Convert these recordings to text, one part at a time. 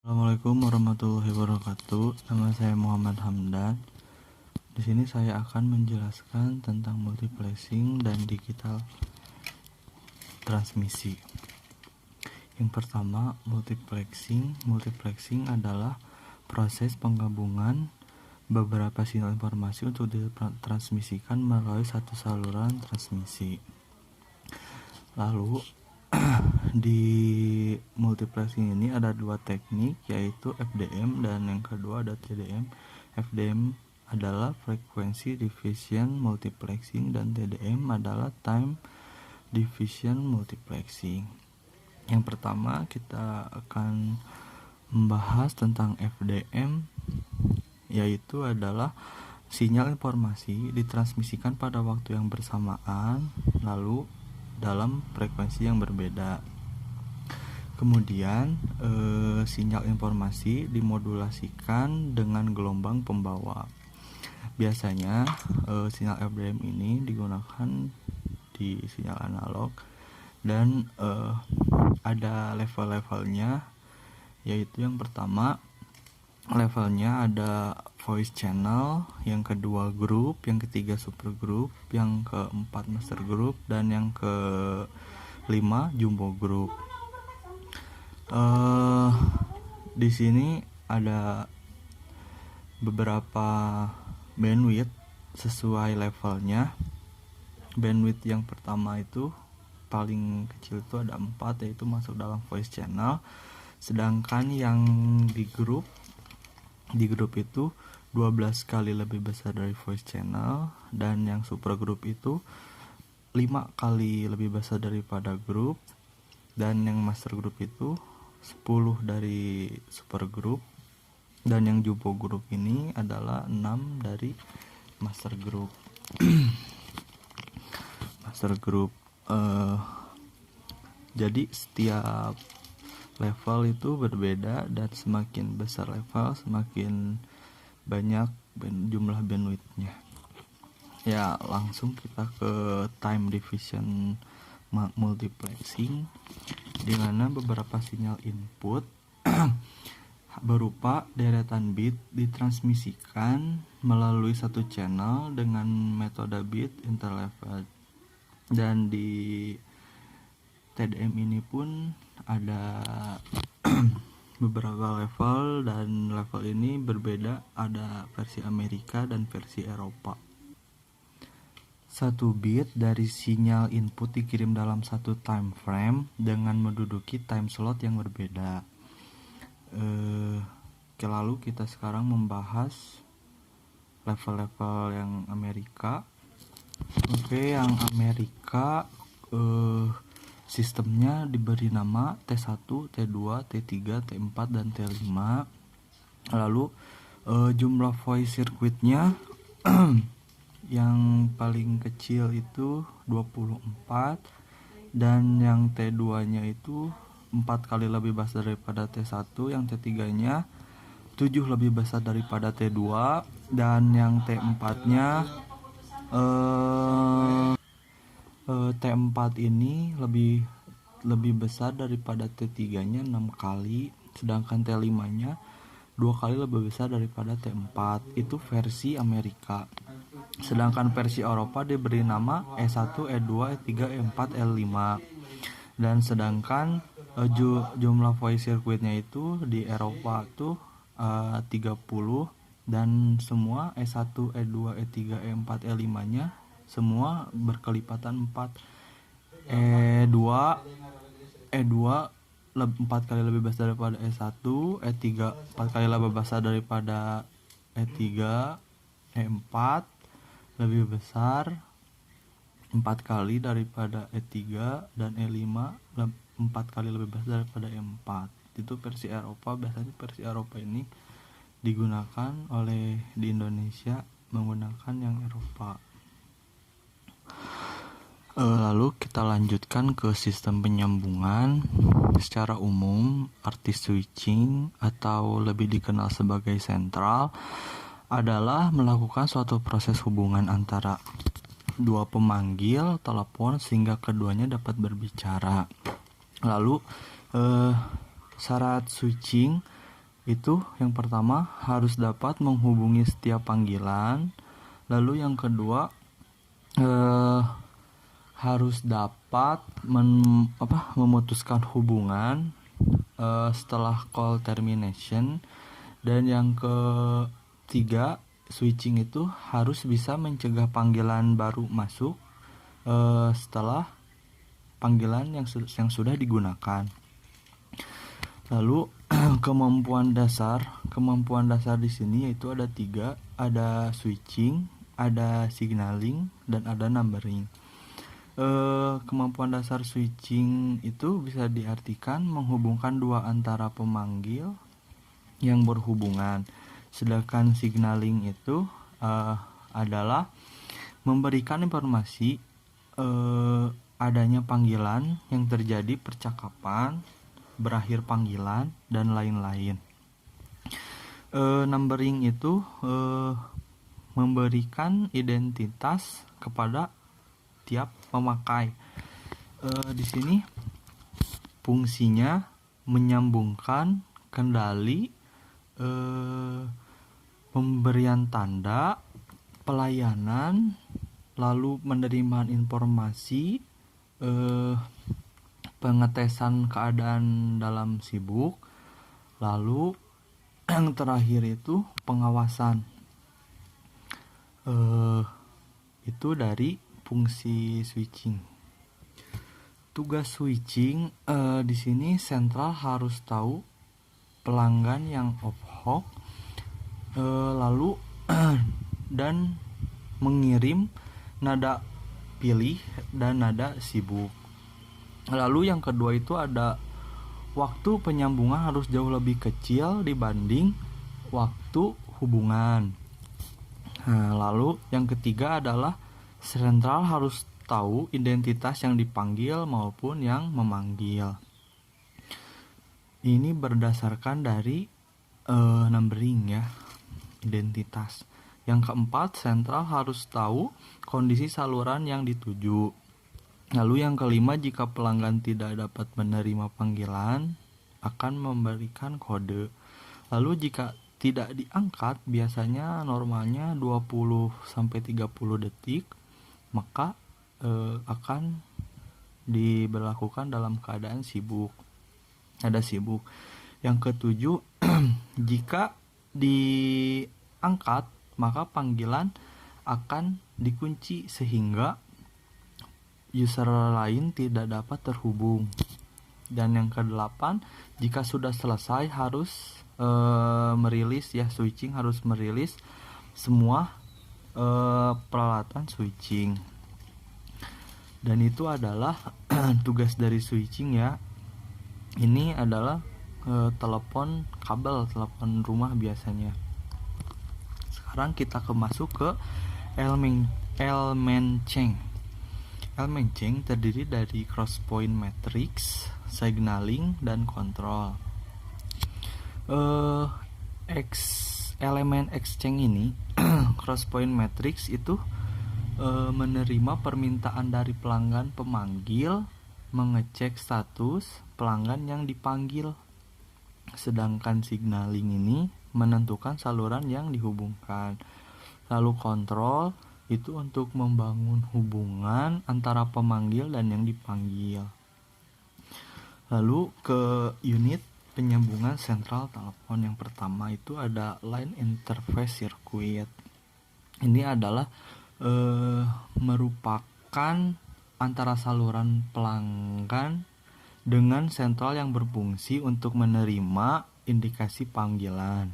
Assalamualaikum warahmatullahi wabarakatuh. Nama saya Muhammad Hamdan. Di sini saya akan menjelaskan tentang multiplexing dan digital transmisi. Yang pertama, multiplexing. Multiplexing adalah proses penggabungan beberapa sinyal informasi untuk ditransmisikan melalui satu saluran transmisi. Lalu di multiplexing ini ada dua teknik, yaitu FDM dan yang kedua ada TDM. FDM adalah frequency division multiplexing dan TDM adalah time division multiplexing. Yang pertama kita akan membahas tentang FDM, yaitu adalah sinyal informasi ditransmisikan pada waktu yang bersamaan lalu dalam frekuensi yang berbeda. Kemudian sinyal informasi dimodulasikan dengan gelombang pembawa. Biasanya sinyal FDM ini digunakan di sinyal analog dan ada level-levelnya, yaitu yang pertama levelnya ada voice channel, yang kedua group, yang ketiga super group, yang keempat master group, dan yang kelima jumbo group. Di sini ada beberapa bandwidth sesuai levelnya. Bandwidth yang pertama itu paling kecil itu ada 4, yaitu masuk dalam voice channel. Sedangkan yang di grup itu 12 kali lebih besar dari voice channel, dan yang super group itu 5 kali lebih besar daripada grup, dan yang master group itu 10 dari super group, dan yang jumbo group ini adalah 6 dari master group. Master group jadi setiap level itu berbeda, dan semakin besar level semakin banyak jumlah bandwidthnya. Ya, langsung kita ke time division multiplexing, di mana beberapa sinyal input berupa deretan bit ditransmisikan melalui satu channel dengan metode bit interleaved. Dan di TDM ini pun ada beberapa level, dan level ini berbeda, ada versi Amerika dan versi Eropa. Satu bit dari sinyal input dikirim dalam satu time frame dengan menduduki time slot yang berbeda. Lalu kita sekarang membahas level-level yang Amerika. Yang Amerika sistemnya diberi nama T1, T2, T3, T4, dan T5. Lalu jumlah voice circuitnya yang paling kecil itu 24, dan yang T2 nya itu 4 kali lebih besar daripada T1, yang T3 nya 7 lebih besar daripada T2, dan yang T4 nya T4 ini lebih besar daripada T3 nya 6 kali, sedangkan T5 nya 2 kali lebih besar daripada T4. Itu versi Amerika. Sedangkan versi Eropa diberi nama E1, E2, E3, E4, E5. Dan sedangkan jumlah voice circuitnya itu di Eropa tuh 30, dan semua E1, E2, E3, E4, E5 nya semua berkelipatan 4. E2 4 kali lebih besar daripada E1, E3 4 kali lebih besar daripada E3, E4 lebih besar 4 kali daripada E3, dan E5 4 kali lebih besar daripada E4. Itu versi Eropa. Biasanya versi Eropa ini digunakan di Indonesia menggunakan yang Eropa. Lalu kita lanjutkan ke sistem penyambungan. Secara umum, arti switching atau lebih dikenal sebagai sentral adalah melakukan suatu proses hubungan antara dua pemanggil telepon sehingga keduanya dapat berbicara. Lalu syarat switching itu yang pertama harus dapat menghubungi setiap panggilan. Lalu yang kedua harus dapat memutuskan hubungan setelah call termination. Dan yang ketiga, switching itu harus bisa mencegah panggilan baru masuk setelah panggilan yang sudah digunakan. Lalu kemampuan dasar di sini yaitu ada 3, ada switching, ada signaling, dan ada numbering. Kemampuan dasar switching itu bisa diartikan menghubungkan dua antara pemanggil yang berhubungan. Sedangkan signaling itu adalah memberikan informasi adanya panggilan yang terjadi percakapan, berakhir panggilan, dan lain-lain. Numbering itu memberikan identitas kepada tiap pemakai. Di sini fungsinya menyambungkan kendali, pemberian tanda, pelayanan, lalu penerimaan informasi, pengetesan keadaan dalam sibuk, lalu yang terakhir itu pengawasan. Itu dari fungsi switching. Tugas switching di sini sentral harus tahu pelanggan yang off-hook, lalu dan mengirim nada pilih dan nada sibuk. Lalu yang kedua itu ada waktu penyambungan harus jauh lebih kecil dibanding waktu hubungan. Lalu yang ketiga adalah sentral harus tahu identitas yang dipanggil maupun yang memanggil. Ini berdasarkan dari numbering ya, identitas. Yang keempat, sentral harus tahu kondisi saluran yang dituju. Lalu yang kelima, jika pelanggan tidak dapat menerima panggilan, akan memberikan kode. Lalu jika tidak diangkat, biasanya normalnya 20-30 detik, maka akan diberlakukan dalam keadaan sibuk. Ada sibuk. Yang ketujuh, jika diangkat, maka panggilan akan dikunci sehingga user lain tidak dapat terhubung. Dan yang kedelapan, jika sudah selesai harus merilis ya, switching harus merilis semua peralatan switching. Dan itu adalah tugas dari switching ya. Ini adalah telepon kabel, telepon rumah biasanya. Sekarang kita masuk ke elemen chain. Elemen chain terdiri dari cross point matrix, signaling, dan control. Elemen exchange ini cross point matrix itu menerima permintaan dari pelanggan pemanggil, mengecek status pelanggan yang dipanggil. Sedangkan signaling ini menentukan saluran yang dihubungkan. Lalu kontrol itu untuk membangun hubungan antara pemanggil dan yang dipanggil. Lalu ke unit penyambungan sentral telepon yang pertama itu ada line interface circuit. Ini adalah merupakan antara saluran pelanggan dengan sentral yang berfungsi untuk menerima indikasi panggilan.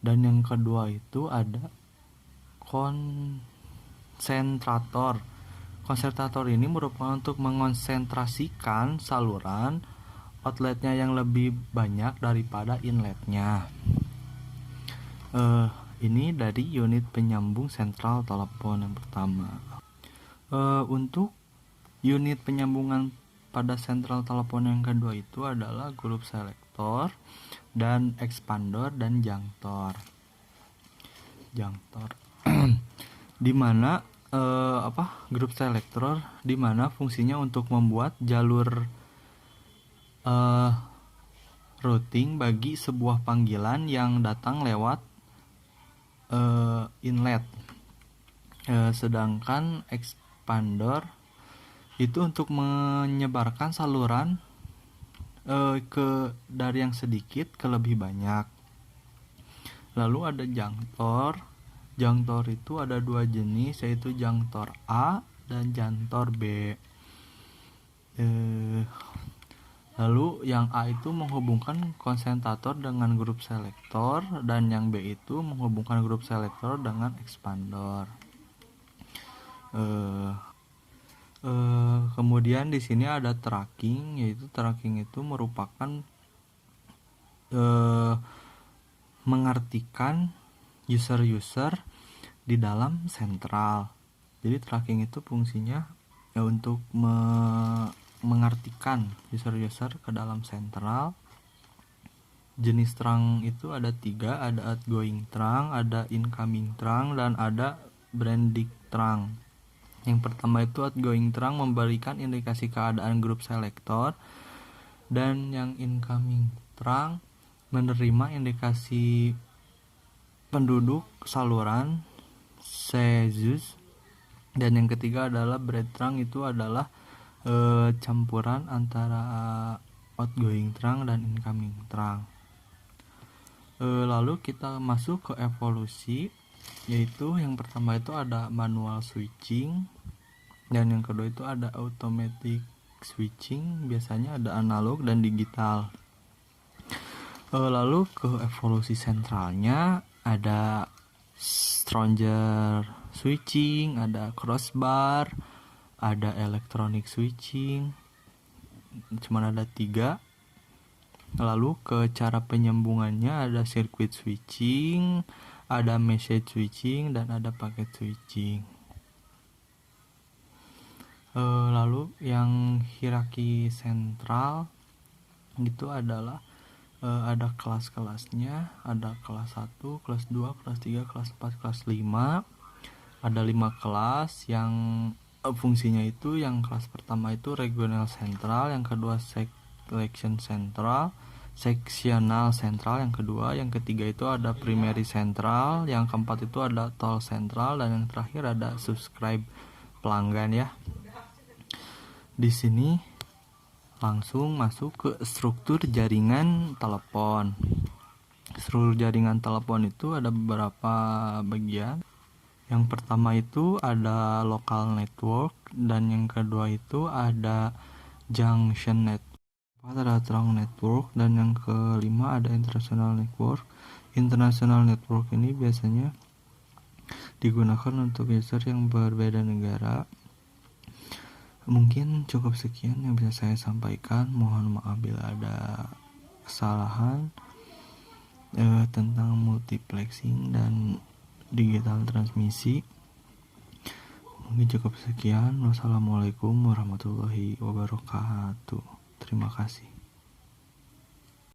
Dan yang kedua itu ada konsentrator. Konsentrator ini merupakan untuk mengonsentrasikan saluran outletnya yang lebih banyak daripada inletnya. Ini dari unit penyambung sentral telepon yang pertama. Untuk unit penyambungan pada sentral telepon yang kedua itu adalah grup selektor dan expander dan junctor. Di mana grup selektor di mana fungsinya untuk membuat jalur routing bagi sebuah panggilan yang datang lewat inlet. Sedangkan expander itu untuk menyebarkan saluran dari yang sedikit ke lebih banyak. Lalu ada junctor. Junctor itu ada dua jenis, yaitu junctor A dan junctor B. Lalu yang A itu menghubungkan konsentrator dengan grup selektor, dan yang B itu menghubungkan grup selektor dengan expander. Kemudian di sini ada tracking, yaitu tracking itu merupakan mengartikan user-user di dalam sentral. Jadi tracking itu fungsinya untuk mengartikan user-user ke dalam sentral. Jenis trunk itu ada 3, ada outgoing trunk, ada incoming trunk, dan ada branching trunk. Yang pertama itu outgoing trunk memberikan indikasi keadaan grup selektor, dan yang incoming trunk menerima indikasi penduduk saluran Cesus. Dan yang ketiga adalah branch trunk, itu adalah campuran antara outgoing trunk dan incoming trunk. Lalu kita masuk ke evolusi, yaitu yang pertama itu ada manual switching, dan yang kedua itu ada automatic switching, biasanya ada analog dan digital. Lalu ke evolusi sentralnya ada stranger switching, ada crossbar, ada electronic switching, cuman ada 3. Lalu ke cara penyambungannya ada circuit switching, ada message switching, dan ada packet switching. Lalu yang hierarki sentral itu adalah ada kelas-kelasnya, ada kelas 1, kelas 2, kelas 3, kelas 4, kelas 5. Ada 5 kelas yang fungsinya itu, yang kelas pertama itu regional central, yang kedua sectional central, yang kedua, yang ketiga itu ada primary central, yang keempat itu ada toll central, dan yang terakhir ada subscribe pelanggan ya. Di sini langsung masuk ke struktur jaringan telepon. Struktur jaringan telepon itu ada beberapa bagian. Yang pertama itu ada local network, dan yang kedua itu ada junction network, ada trunk network, dan yang kelima ada international network. International network ini biasanya digunakan untuk user yang berbeda negara. Mungkin cukup sekian yang bisa saya sampaikan. Mohon maaf bila ada kesalahan tentang multiplexing dan digital transmisi. Mungkin cukup sekian. Wassalamualaikum warahmatullahi wabarakatuh. Terima kasih.